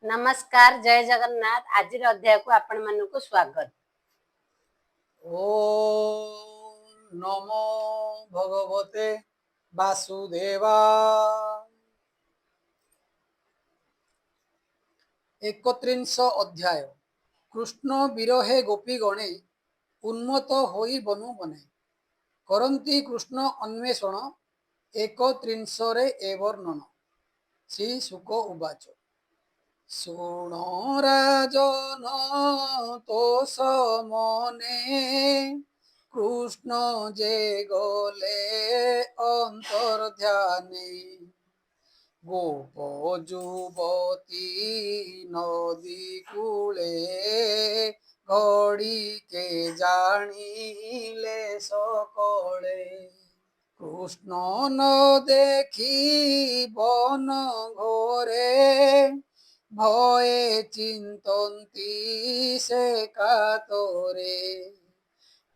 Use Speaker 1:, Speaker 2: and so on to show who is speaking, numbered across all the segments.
Speaker 1: नमस्कार जय जगन्नाथ। आज अध्याय को आपण मानक स्वागत।
Speaker 2: ओम नमो भगवते वासुदेवा। 31 अध्याय। कृष्ण विरहे गोपीगणे उन्मत्त होई बनु बने करन्ति कृष्ण अन्वेषण 31 ए वर्णन। श्री शुक उवाच शुण राजन तो समने कृष्ण जे गले अंतर्ध्याने गोप युवती नदी कूले घड़ी के जानिले सकले कृष्ण न देखी बन घोरे भये चिंतन्ति से कातरे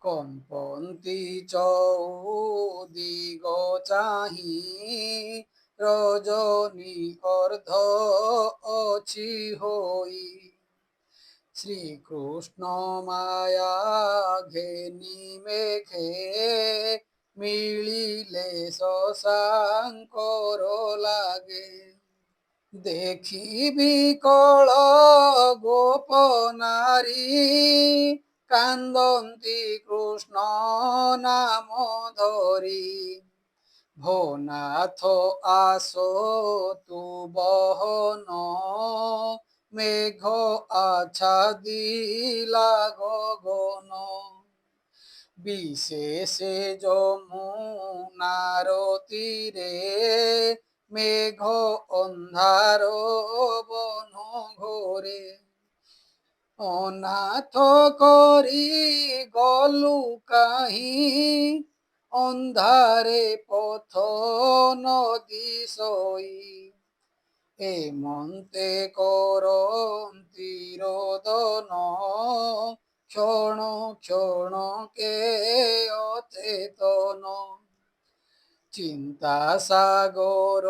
Speaker 2: कम्पन्ति चौदिग चाहि रजनी अर्ध अछि होई श्रीकृष्ण माया घेनी मेघे मिलिले शशांकर लागे देखी विकल गोप नारी कांदन्ति कृष्ण नाम धरी भो नाथ आसो तु बहन मेघ आच्छादिला गगन বিশেষে যমুনার তীরে মেঘ অন্ধার বন ঘোরে অনাথ করি গলু কাহি অন্ধারে পথ নদী সই হেমন্তে করন্তি রোদন ক্ষণ ক্ষণকে অচেতন চিন্তা সাগর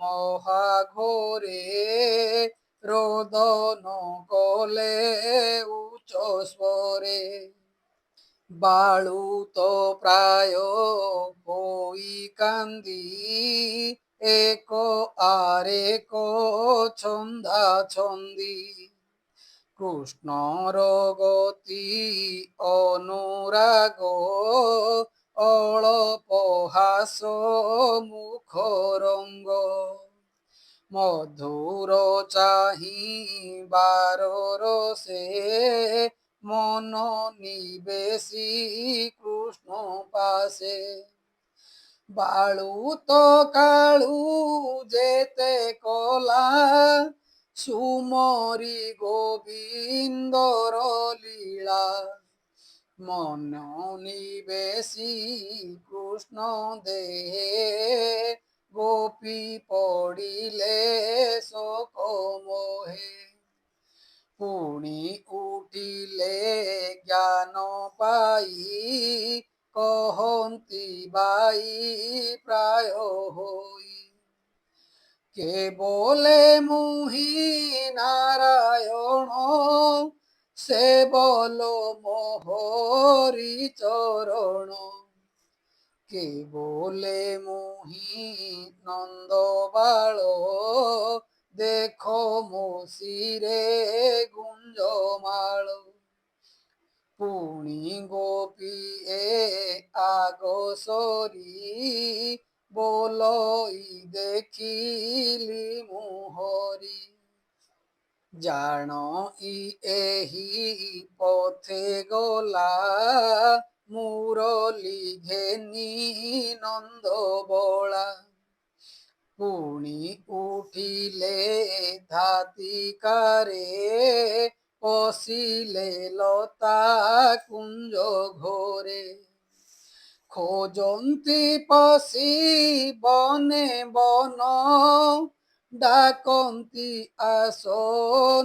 Speaker 2: মহাঘোরে রোদন কলে উচ্চ স্বরে বালুত প্রায় হই কান্দি এক আরেক ছন্দা ছন্দি কৃষ্ণর গতি অনুরাগ অଳପ হাস মুখ রঙ্গ মধুর চাহিবার রসে মন নিবেশি কৃষ্ণ পাশে বালুত কালু যেতে কলা সুমরি গোবিন্দর লীলা মন নিবেশি কৃষ্ণ দেহে গোপী পড়িলে শোক মোহে পুଣି উঠিলে জ্ঞান পাই কহନ୍ତି বাই প্রায় হই কেবলে মুহি নারায়ণ সে বল মোহরি চরণ কেবলে মুহি নন্দ বাଳ দেখো মোশিরে গুঞ্জমাଳ পুଣି গোপীয়ে আগ সরি ବୋଲଇ ଦେଖିଲି ମୁହରି ଜାଣଇ ଏହି ପଥେ ଗଲା ମୁରଲି ଘେନି ନନ୍ଦ ବଳା ପୁଣି ଉଠିଲେ ଧାତିକାରେ ପଶିଲେ ଲତା କୁଞ୍ଜ ଘୋରେ খোজন্তি পশি বনে বন ডাকন্তি আস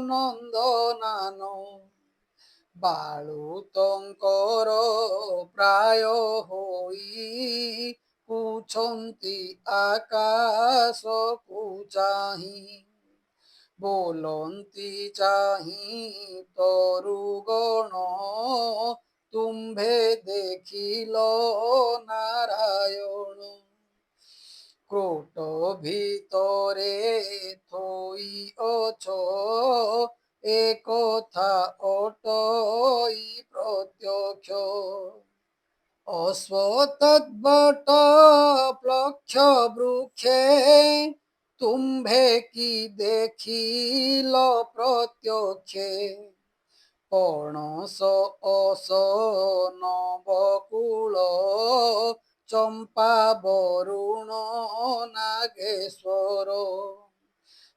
Speaker 2: নন্দনান বালুতঙ্কর প্রায় হই পুছন্তি আকাশকু চাহি ବୋଲନ୍ତି ଚାହିଁ ତରୁଗଣ ତୁମ୍ଭେ ଦେଖିଲ ନାରାୟଣ। କ୍ରୋଟ ଭିତରେ ଥୋଇଅଛ একথা অটই প্রত্যক্ষ। অশ্বতৎবট প্লক্ষ বৃক্ষে তুম্ভে কি দেখিল প্রত্যক্ষে। পণস অসন বকুল চম্পা বরুণ নাগেশ্বর।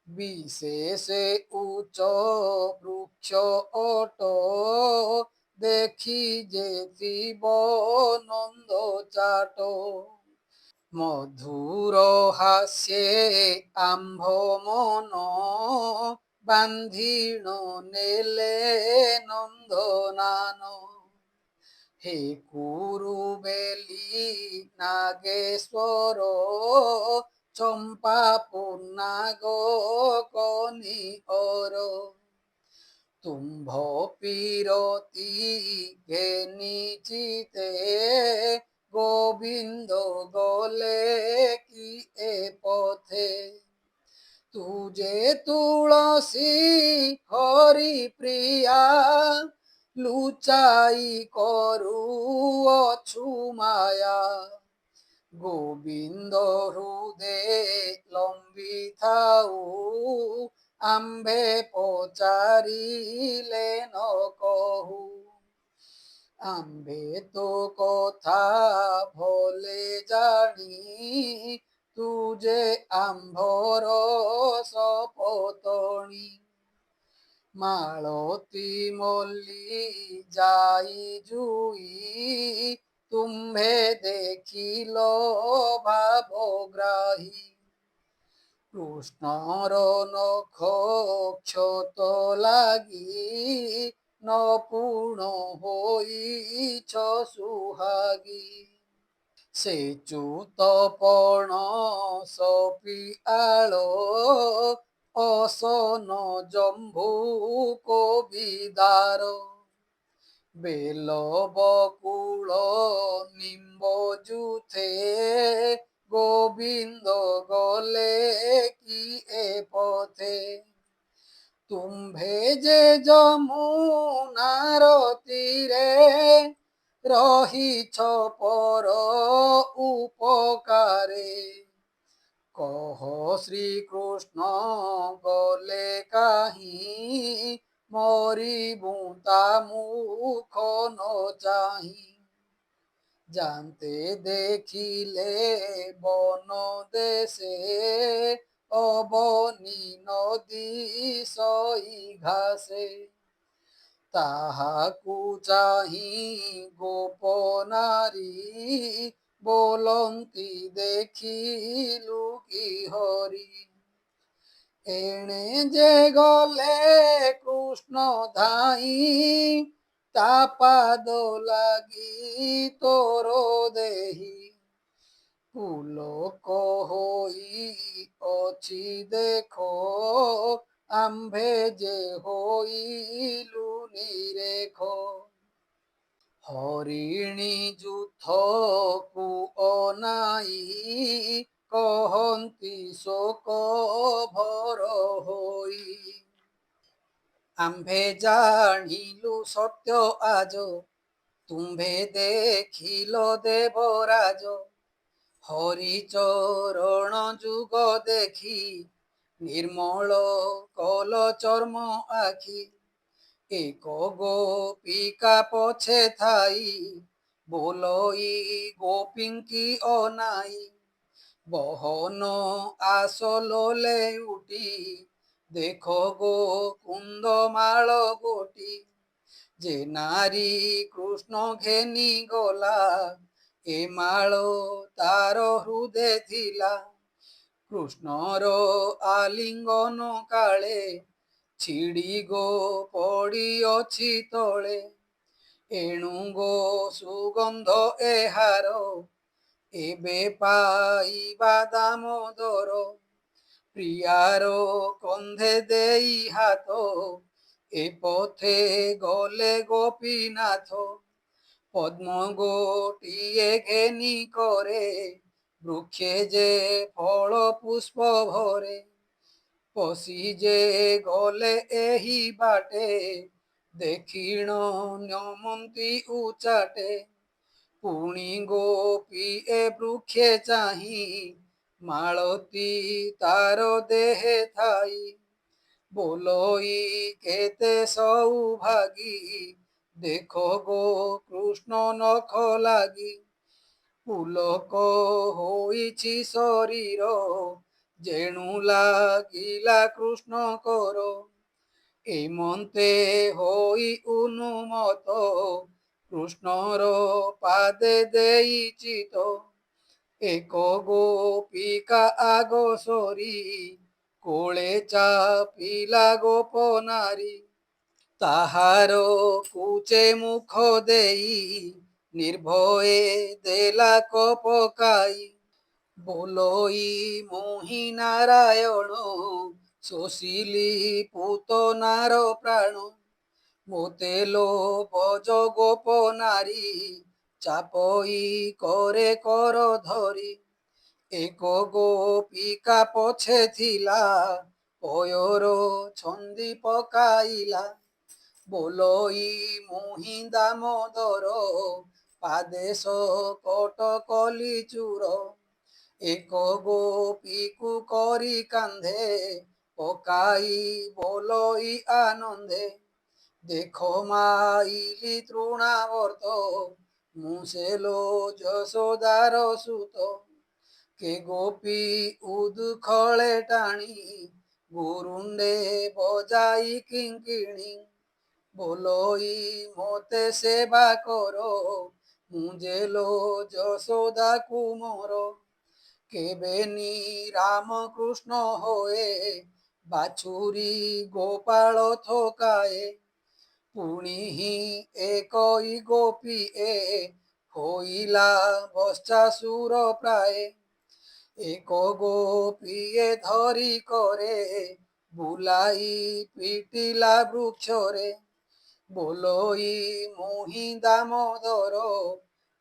Speaker 2: বিশেষে উচ্চ বৃক্ষ অট দেখি যে জীব নন্দ চাট। মধুর হাস্যে আম্ভ মন বান্ধিণ নেলে নন্দনান। হে কুরুবেলি নাগেশ্বর চম্পা পুন্নাগ কনিহর। তুম্ভ পীরতি ঘেনিচিতে গোবিন্দ গলে কি এ পথে। তুজে তুলসী হরি প্রিয়া লুচাই করুঅছু মায়া। গোবিন্দ হৃদে লম্বি থাউ আম্ভে পচারিলে ন কহু। আম্ভে তো কথা ভলে জানি তুজে আম্ভর সপতণী। মালতী মল্লি যাই জুই তুম্ভে দেখিল ভাবগ্রাহী। কৃষ্ণর নখ ক্ষত লাগি নপুণ হইছ সুহাগী। সে চ্যুত পণস পিয়াল অসন জম্বুক বিদার। বেল বকুল নিম্ব জুথে গোবিন্দ গলে কি এ পথে। তুম্ভে যে যমুনার তীরে রহিছ পর উপকারে। কহ শ্রীকৃষ্ণ গলে কাহি মরিবু তা মুখ ন চাহি। জানতে দেখিলে বন দেশে অবনী নদী সই ঘাসে। তাহাকু চাহি গোপনারী ବୋଲନ୍ତି ଦେଖିଲୁ କି ହରି। ଏଣେ ଯେ ଗଲେ କୃଷ୍ଣ ଧାଇଁ ତା ପାଦ ଲାଗି ତୋର ଦେହି। ପୁଲକ ହୋଇ ଅଛି ଦେଖ ଆମ୍ଭେ ଯେ ହୋଇଲୁ ନିରେଖ। ହରିଣୀ ଯୂଥକୁ ଅନାଇ କହନ୍ତି ଶୋକ ଭର ହୋଇ। ଆମ୍ଭେ ଜାଣିଲୁ ସତ୍ୟ ଆଜ ତୁମ୍ଭେ ଦେଖିଲ ଦେବରାଜ। ହରିଚରଣ ଯୁଗ ଦେଖି ନିର୍ମଳ କଲ ଚର୍ମ ଆଖି। ଏକ ଗୋପିକା ପଛେ ଥାଇ ବୋଲଇ ଗୋପୀଙ୍କି ଅନାଇ। ବହନ ଆସଲ ଲେଉଟି ଦେଖ ଗୋ କୁନ୍ଦମାଳ ଗୋଟି। ଯେ ନାରୀ କୃଷ୍ଣ ଘେନି ଗଲା ଏ ମାଳ ତାର ହୃଦେ ଥିଲା। କୃଷ୍ଣର ଆଲିଙ୍ଗନ କାଳେ ଛିଡ଼ି ଗୋ ପଡ଼ିଅଛି ତଳେ। ଏଣୁ ଗୋ ସୁଗନ୍ଧ ଏହାର ଏବେ ପାଇବା ଦାମୋଦର। প্রিয়ার কন্ধে দেই হাত, এ পথে গলে গোপীনাথ। পদ্ম গোটিয়ে ঘেনি করে, বৃক্ষে যে ফল পুষ্প ভরে। পশি যে গলে এহি বাটে, দেখিণ ন্যমন্তি উচাটে। পুଣି ଗୋପୀ ଏ ବୃକ୍ଷେ ଚାହିଁ, ମାଳତୀ ତାର ଦେହେ ଥାଇ। ବୋଲଇ କେତେ ସୌଭାଗୀ, ଦେଖ ଗୋ କୃଷ୍ଣ ନଖ ଲାଗି। ପୁଲକ ହୋଇଛି ଶରୀର, ଯେଣୁ ଲାଗିଲା କୃଷ୍ଣଙ୍କର। ଏମନ୍ତେ ହୋଇ ଉନ୍ମତ୍ତ, କୃଷ୍ଣର ପାଦେ ଦେଇ ଚିତ। ଏକ ଗୋପିକା ଆଗ ସରି, କୋଳେ ଚାପିଲା ଗୋପ ନାରୀ। ତାହାର କୁଚେ ମୁଖ ଦେଇ, ନିର୍ଭୟେ ଦେଲା କପକାଇ। ବୋଲଇ ମୋହି ନାରାୟଣ, ଶୋଷିଲି ପୂତନାର ପ୍ରାଣ। ମୋତେ ଲୋଭ ଗୋପ ନାରୀ, ଚାପଇ করে কর ধরি। ଏକ ଗୋପିକା ପଛେ ଥିଲା, ପୟର ଛନ୍ଦି ପକାଇଲା। ବୋଲଇ ମୋହି ଦାମୋଦର, ପାଦେଶ କଟ କଲି ଚୂର। ଏକ ଗୋପୀକୁ କରି କାନ୍ଧେ, ପକାଇ ବୋଲଇ ଆନନ୍ଦେ। ଦେଖ ମାଇଲି ତୃଣାବର୍ତ୍ତ, ମୁଁ ସେ ଲୋ ଯଶୋଦାର ସୁତ। କେ ଗୋପୀ ଉଦୁଖଳେ ଟାଣି, ଗୁରୁଣ୍ଡେ ବଜାଇ କିଙ୍କିଣୀ। ବୋଲଇ ମୋତେ ସେବା କର, ମୁଁ ଯେ ଲୋ ଯଶୋଦାକୁ ମୋର। କେବେନି ରାମକୃଷ୍ଣ ହୋଏ, ବାଛୁରୀ ଗୋପାଳ ଥୋକାଏ। ପୁଣିହି ଏକଇ ଗୋପୀଏ, ହୋଇଲା ବତ୍ସାସୁର ପ୍ରାଏ। ଏକ ଗୋପୀଏ ଧରି করে, ବୁଲାଇ ପିଟିଲା ବୃକ୍ଷରେ। ବୋଲଇ ମୋହି ଦାମୋଦର,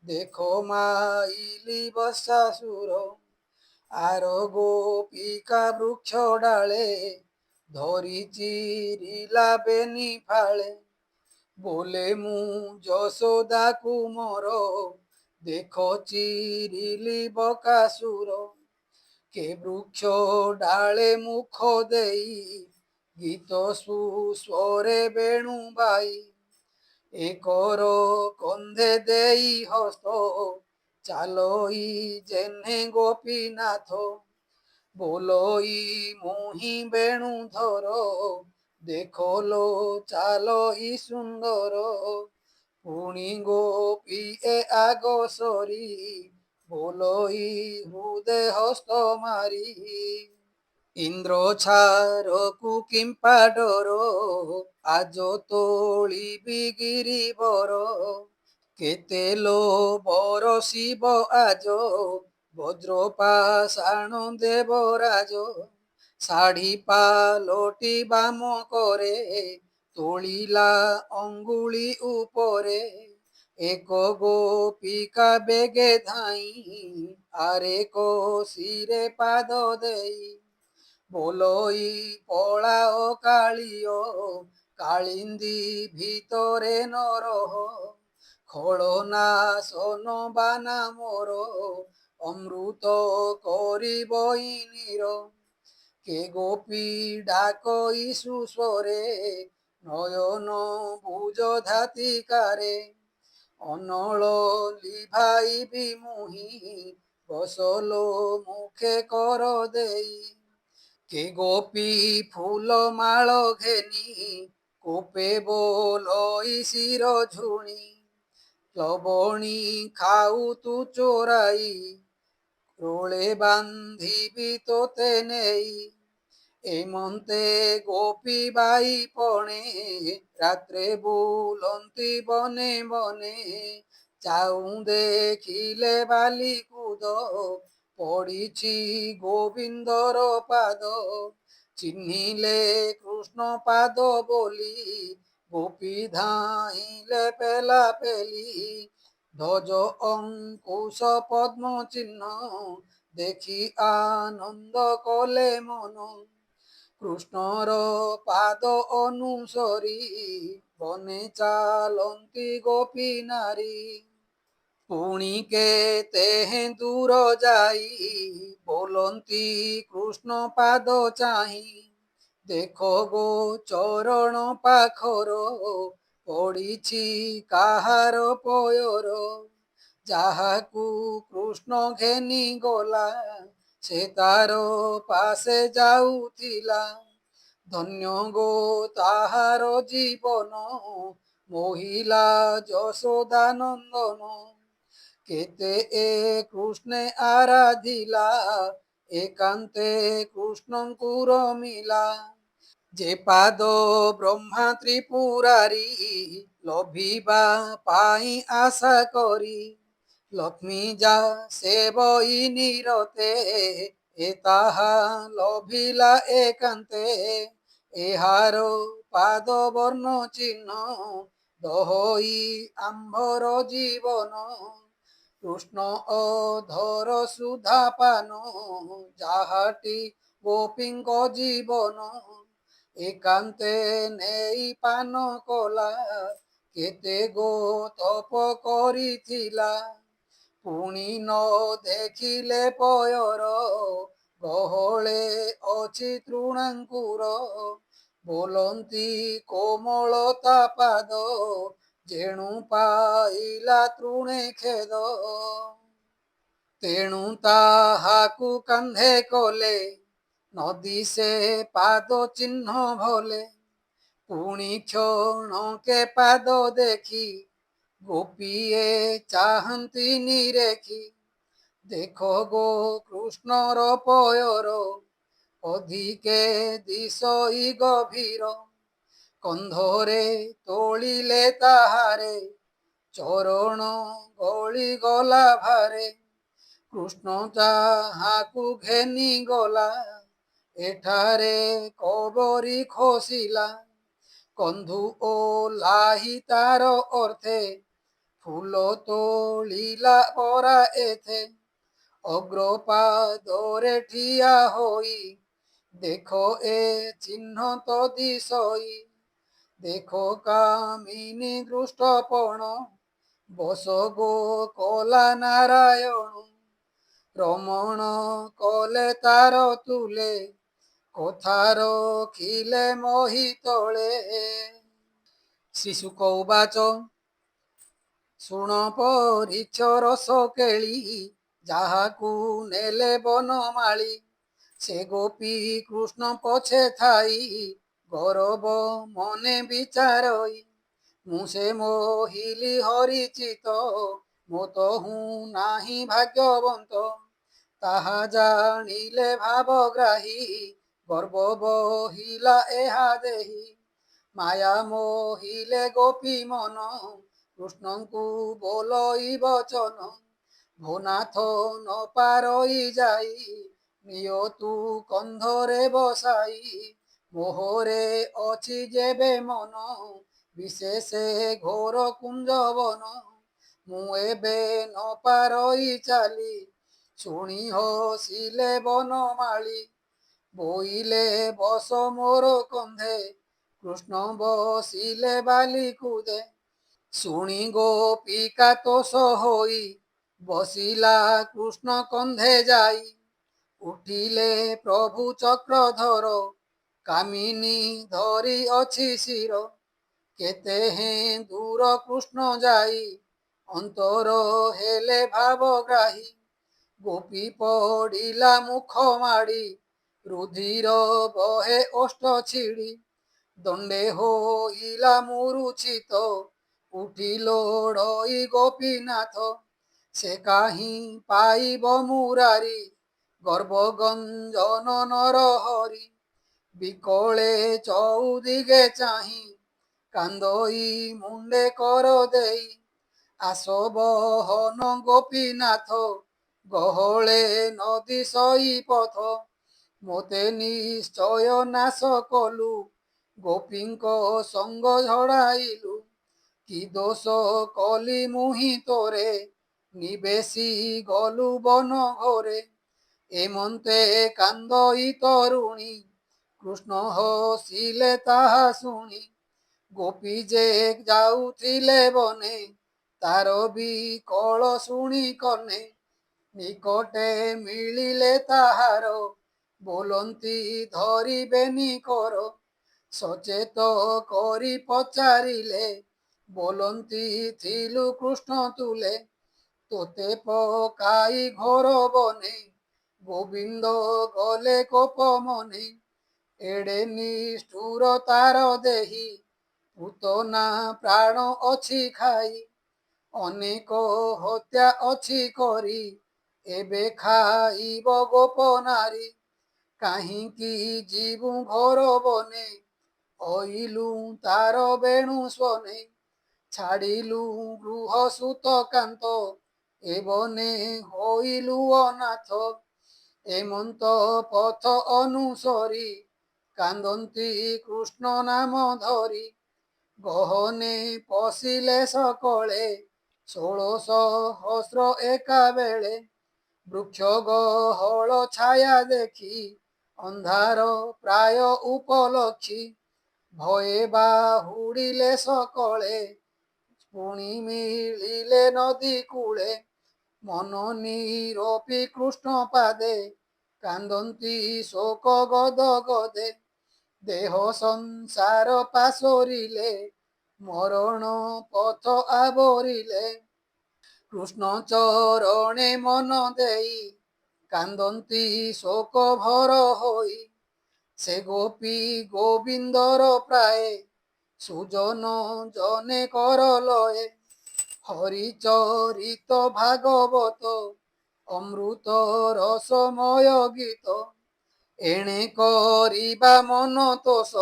Speaker 2: ଦେଖ ମାଇଲି ବତ୍ସାସୁର। ଆର ଗୋପିକା ବୃକ୍ଷ ଡାଳେ, ଧରି ଚିରିଲା ବେନି ଫାଳେ। ବୋଲେ ମୁଁ ଯଶୋଦାକୁ ମୋର, ଦେଖ ଚିରିଲି ବକାସୁର। କେ ବୃକ୍ଷ ଡାଳେ ମୁଖ ଦେଇ, ଗୀତ ସୁସ୍ୱରେ ବେଣୁ ବାଇ। ଏକର କନ୍ଧେ ଦେଇ ହସ୍ତ, ଚାଲଇ ଯେହ୍ନେ ଗୋପୀନାଥ। ବୋଲଇ ମୋହି ବେଣୁ ଧର, ଦେଖ ଲୋ ଚାଲଇ ସୁନ୍ଦର। ପୁଣି ଗୋପୀଏ ଆଗ ସରି, ବୋଲଇ ହୃଦେ ହସ୍ତ ମାରି। ଇନ୍ଦ୍ର ଛାରକୁ କିମ୍ପା ଡର, ଆଜ ତୋଳିବି ଗିରିବର। କେତେ ଲୋଭର ଶିବ ଆଜ, ବଜ୍ରପାଷାଣ ଦେବରାଜ। ଶାଢ଼ୀ ପାଲଟି ବାମ କରେ, ତୋଳିଲା ଅଙ୍ଗୁଳି ଉପରେ। ଏକ ଗୋପିକା ବେଗେ ଧାଇଁ, ଆରେକ ଶିରେ ପାଦ ଦେଇ। ବୋଲଇ ପଳାଅ କାଳିଅ, କାଳିନ୍ଦୀ ଭିତରେ ନରହ। ଖଳନାଶନ ବାନା ମୋର, ଅମୃତ କରିବଇ ନୀର। କେ ଗୋପୀ ଡାକଇ ସୁସ୍ୱରେ, ନୟନ ବୁଜ ଧାତିକାରେ। ଅନଳ ଲିଭାଇବି ମୁହିଁ, ବସଲୋ ମୁଖେ କର ଦେଇ। କେ ଗୋପୀ ଫୁଲ ମାଳ ଘେନି, କୋପେ ବୋଲଇ ଶିର ଝୁଣି। ଲବଣୀ ଖାଉ ତୁ ଚୋରାଇ, ରୋଳେ ବାନ୍ଧିବି ତୋତେ ନେଇ। ଏମନ୍ତେ ଗୋପୀ ବାଇ ପଣେ, ରାତ୍ରେ ବୁଲନ୍ତି ବନେ ବନେ। ଚାହୁଁ ଦେଖିଲେ ବାଲି କୁଦ, পড়িছি গোবিন্দর পাদ, চিহ্নিলে কৃষ্ণ পাদ বলি, গোপী ধাইলে পেলা পেলি, ধ্বজ অঙ্কুশ পদ্ম চিহ্ন, দেখি আনন্দ কলে মন। কৃষ্ণর পাদ অনুসরি, বনে চালন্তি গোপী নারী। পুଣି কেତେ দূର ଯାଇ, ବୋଲନ୍ତି କୃଷ୍ଣ ପାଦ ଚାହିଁ, ଦେଖ ଗୋ ଚରଣ ପାଖର, ପଡ଼ିଛି କାହାର ପୟର। ଯାହାକୁ କୃଷ୍ଣ ଘେନି ଗଲା, ସେ ତାର ପାଶେ ଯାଉଥିଲା, ଧନ୍ୟ ଗୋ ତାହାର ଜୀବନ, ମୋହିଲା ଯଶୋଦା ନନ୍ଦନ। কেতে কৃষ্ণে আরাধিলা, একান্তে কৃষ্ণଙ୍କୁ রমিলা। যে পাদ ব্রহ্মা ত্রিপুরারি, লভিবা পাই আশা করি, লক্ষ্মী যা সেবই নিরতে, এ তাহা লভিলা একান্তে। এহার পাদ বর্ণ চিহ্ন, দহই আম্ভর জীবন। কৃষ্ণ অধর সুধা পান, যাহাটি গোপীঙ্ক জীবন। একান্তে নেই পান কলা, কেতে গো তপ করিথিলা। পুଣି ନ ଦେଖିଲେ ପୟର, ଗହଳେ ଅଛି ତୃଣାଙ୍କୁର। ବୋଲନ୍ତି କୋମଳତା ପାଦ, ଯେଣୁ ପାଇଲା ତୃଣେ ଖେଦ। ତେଣୁ ତାହାକୁ କାନ୍ଧେ କଲେ, ନଦୀ ସେ ପାଦ ଚିହ୍ନ ଭଲେ। ପୁଣି କ୍ଷଣକେ ପାଦ ଦେଖି, ଗୋପୀଏ ଚାହାନ୍ତି ନିରେଖି। ଦେଖ ଗୋ କୃଷ୍ଣର ପୟର, ଅଧିକେ ଦିଶଇ ଗଭୀର। କନ୍ଧରେ ତୋଳିଲେ ତାହାରେ, ଚରଣ ଗଳି ଗଲା ଭାରେ। କୃଷ୍ଣ ତାହାକୁ ଘେନି ଗଲା, ଏଠାରେ କବରୀ ଖୋସିଲା। କନ୍ଧୁ ଓହ୍ଲାହି ତାର ଅର୍ଥେ, ফুল তোଳିଲା ପରା ଏଥେ। ଅଗ୍ରପାଦରେ ଠିଆ ହୋଇ, ଦେଖ ଏ ଚିହ୍ନ ତ ଦିଶଇ। ଦେଖ କାମିନୀ ଦୃଷ୍ଟପଣ, ବସ ଗୋ କଲା ନାରାୟଣ। ରମଣ କଲେ ତାର ତୁଲେ, କଥା ରଖିଲେ ମୋହି ତଳେ। ଶ୍ରୀଶୁକ ଉବାଚ, ଶୁଣ ପରିଛ ରସ କେଳି, ଯାହାକୁ ନେଲେ ବନମାଳି। ସେ ଗୋପୀ କୃଷ୍ଣ ପଛେ ଥାଇ, ଗରବ ମନେ ବିଚାରଇ। ମୁଁ ସେ ମୋହିଲି ହରିଚିତ, ମୋ ତହୁଁ ନାହିଁ ଭାଗ୍ୟବନ୍ତ। ତାହା ଜାଣିଲେ ଭାବଗ୍ରାହୀ, ଗର୍ବ ବହିଲା ଏହା ଦେହି। ମାୟା ମୋହିଲେ ଗୋପୀ ମନ, କୃଷ୍ଣଙ୍କୁ ବୋଲଇ ବଚନ। ଭୋନାଥ ନ ପାରଇ ଯାଇ, ନିଅ ତୁ କନ୍ଧରେ ବସାଇ। ମୋହରେ ଅଛି ଯେବେ ମନ, ବିଶେଷେ ଘୋର କୁଞ୍ଜବନ। ମୁଁ ଏବେ ନ ପାରଇ ଚାଲି, ଶୁଣି ହସିଲେ ବନମାଳି। ବୋଇଲେ ବସ ମୋର କନ୍ଧେ, କୃଷ୍ଣ ବସିଲେ ବାଲି କୁଦେ। ଶୁଣି ଗୋପିକା ତୋଷ ହୋଇ, ବସିଲା କୃଷ୍ଣ କନ୍ଧେ ଯାଇ। ଉଠିଲେ ପ୍ରଭୁ ଚକ୍ରଧର, କାମିନୀ ଧରି ଅଛି ଶିର। କେତେ ହେଁ ଦୂର କୃଷ୍ଣ ଯାଇ, ଅନ୍ତର ହେଲେ ଭାବଗ୍ରାହୀ। ଗୋପୀ ପଡ଼ିଲା ମୁଖ ମାଡ଼ି, ରୁଧିର ବହେ ଓଷ୍ଠ ଛିଡ଼ି। ଦଣ୍ଡେ ହୋଇଲା ମୂରୁଛିତ, ଉଠି ଲୋଡ଼ଇ ଗୋପୀନାଥ। ସେ କାହିଁ ପାଇବ ମୁରାରି, ଗର୍ଭଗଞ୍ଜନ ନରହରି। ବିକଳେ ଚଉଦିଗେ ଚାହିଁ, କାନ୍ଦଇ ମୁଣ୍ଡେ କର ଦେଇ। ଆସ ବହନ ଗୋପୀନାଥ, ଗହଳେ ନଦୀ ସଇ ପଥ ମୋତେ ନିଶ୍ଚୟ ନାଶ କଲୁ। ଗୋପୀଙ୍କ ସଙ୍ଗ ଝଡ଼ାଇଲୁ। କି ଦୋଷ କଲି ମୁହିଁ ତୋରେ ନିବେଶି ଗଲୁ ବନ ଘରେ। ଏମନ୍ତେ କାନ୍ଦଇ ତରୁଣୀ କୃଷ୍ଣ ହସିଲେ ତାହା ଶୁଣି। ଗୋପୀ ଯେ ଯାଉଥିଲେ ବନେ ତାର ବିକଳ ଶୁଣି କନେ। ନିକଟେ ମିଳିଲେ ତାହାର ବୋଲନ୍ତି ଧରିବେନି କର। ସଚେତ କରି ପଚାରିଲେ ବୋଲନ୍ତି ଥିଲୁ କୃଷ୍ଣ ତୁଲେ। ତୋତେ ପକାଇ ଘୋର ବନେ ଗୋବିନ୍ଦ ଗଲେ କୋପ ମନେ। ଏଡ଼େ ନିଷ୍ଠୁର ତାର ଦେହି ପୂତନା ପ୍ରାଣ ଅଛି ଖାଇ। ଅନେକ ହତ୍ୟା ଅଛି କରି ଏବେ ଖାଇବ ଗୋପ ନାରୀ। କାହିଁକି ଯିବୁ ଘୋର ବନେ ଅଇଲୁ ତାର ବେଣୁ ସ୍ୱନେ। ଛାଡ଼ିଲୁ ଗୃହ ସୁତ କାନ୍ତ ଏ ବନେ ହୋଇଲୁ ଅନାଥ। ଏମନ୍ତ ପଥ ଅନୁସରି କାନ୍ଦନ୍ତି କୃଷ୍ଣ ନାମ ଧରି। ଗହନେ ପଶିଲେ ସକଳେ 16,000 ଏକାବେଳେ। ବୃକ୍ଷ ଗହଳ ଛାୟା ଦେଖି ଅନ୍ଧାର ପ୍ରାୟ ଉପଲକ୍ଷୀ। ଭୟେ ବାହୁଡ଼ିଲେ ସକଳେ ପୁଣି ମିଳିଲେ ନଦୀ କୂଳେ। ମନ ନିରୋପି କୃଷ୍ଣ ପାଦେ କାନ୍ଦନ୍ତି ଶୋକ ଗଦ ଗଦେ। ଦେହ ସଂସାର ପାଶୋରିଲେ ମରଣ ପଥ ଆବୋରିଲେ। କୃଷ୍ଣ ଚରଣେ ମନ ଦେଇ କାନ୍ଦନ୍ତି ଶୋକ ଭର ହୋଇ। ସେ ଗୋପୀ ଗୋବିନ୍ଦର ପ୍ରାୟ ସୁଜନ ଜନେ କର ଲଏ। ହରିଚରିତ ଭାଗବତ ଅମୃତ ରସମୟ ଗୀତ। ଏଣେ କରିବା ମନ ତୋଷ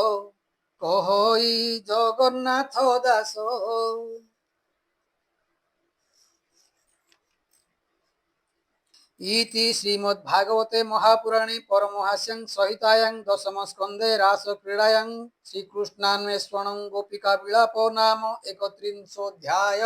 Speaker 2: କହଇ ଜଗନ୍ନାଥ ଦାସ। इति श्रीमद्भागवते महापुराणे परमहास्यां संहितायां दशमस्कन्धे रासक्रीडायां श्रीकृष्णान्वेषणं गोपिका विलापो नाम 31 अध्याय।